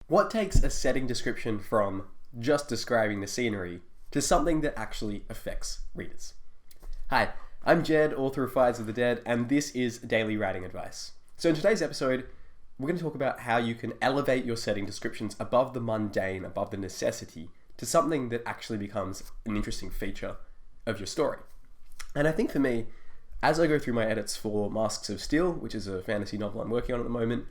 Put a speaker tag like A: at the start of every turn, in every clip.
A: What takes a setting description from just describing the scenery to something that actually affects readers? Hi, I'm Jed, author of Fires of the Dead, and this is Daily Writing Advice. So in today's episode, we're going to talk about how you can elevate your setting descriptions above the mundane, above the necessity, to something that actually becomes an interesting feature of your story. And I think for me, as I go through my edits for Masks of Steel, which is a fantasy novel I'm working on at the moment,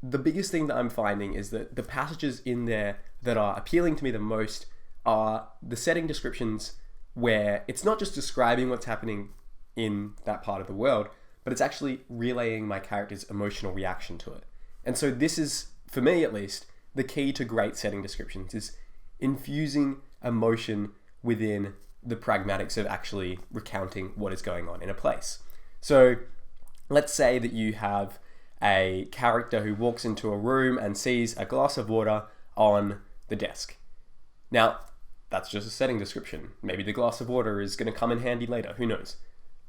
A: the biggest thing that I'm finding is that the passages in there that are appealing to me the most are the setting descriptions where it's not just describing what's happening in that part of the world, but it's actually relaying my character's emotional reaction to it. And so this is, for me at least, the key to great setting descriptions, is infusing emotion within the pragmatics of actually recounting what is going on in a place. So let's say that you have a character who walks into a room and sees a glass of water on the desk. Now, that's just a setting description. Maybe the glass of water is going to come in handy later, who knows?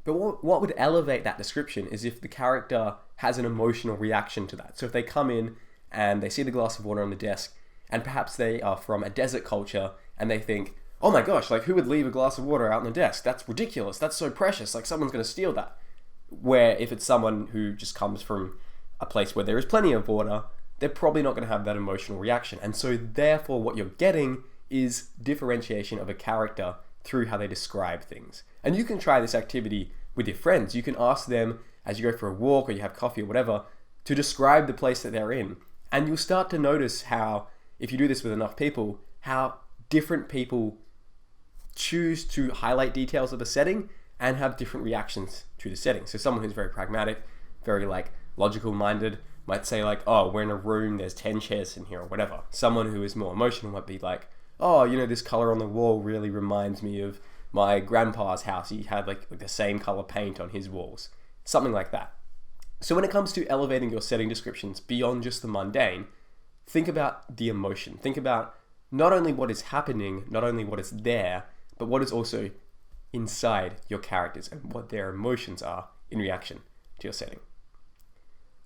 A: But what would elevate that description is if the character has an emotional reaction to that. So if they come in and they see the glass of water on the desk, and perhaps they are from a desert culture and they think, oh my gosh, like who would leave a glass of water out on the desk? That's ridiculous. That's so precious. Like someone's going to steal that. Where if it's someone who just comes from a place where there is plenty of water, they're probably not going to have that emotional reaction. And so therefore what you're getting is differentiation of a character through how they describe things. And you can try this activity with your friends. You can ask them as you go for a walk or you have coffee or whatever to describe the place that they're in. And you'll start to notice how, if you do this with enough people, how different people choose to highlight details of the setting and have different reactions to the setting. So someone who's very pragmatic, very logical minded might say oh, we're in a room, there's 10 chairs in here or whatever. Someone who is more emotional might be like, oh, this color on the wall really reminds me of my grandpa's house. He had the same color paint on his walls. Something like that. So when it comes to elevating your setting descriptions beyond just the mundane, think about the emotion. Think about not only what is happening, not only what is there, but what is also inside your characters and what their emotions are in reaction to your setting.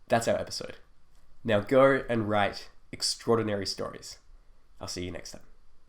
A: That's our episode. Now go and write extraordinary stories. I'll see you next time.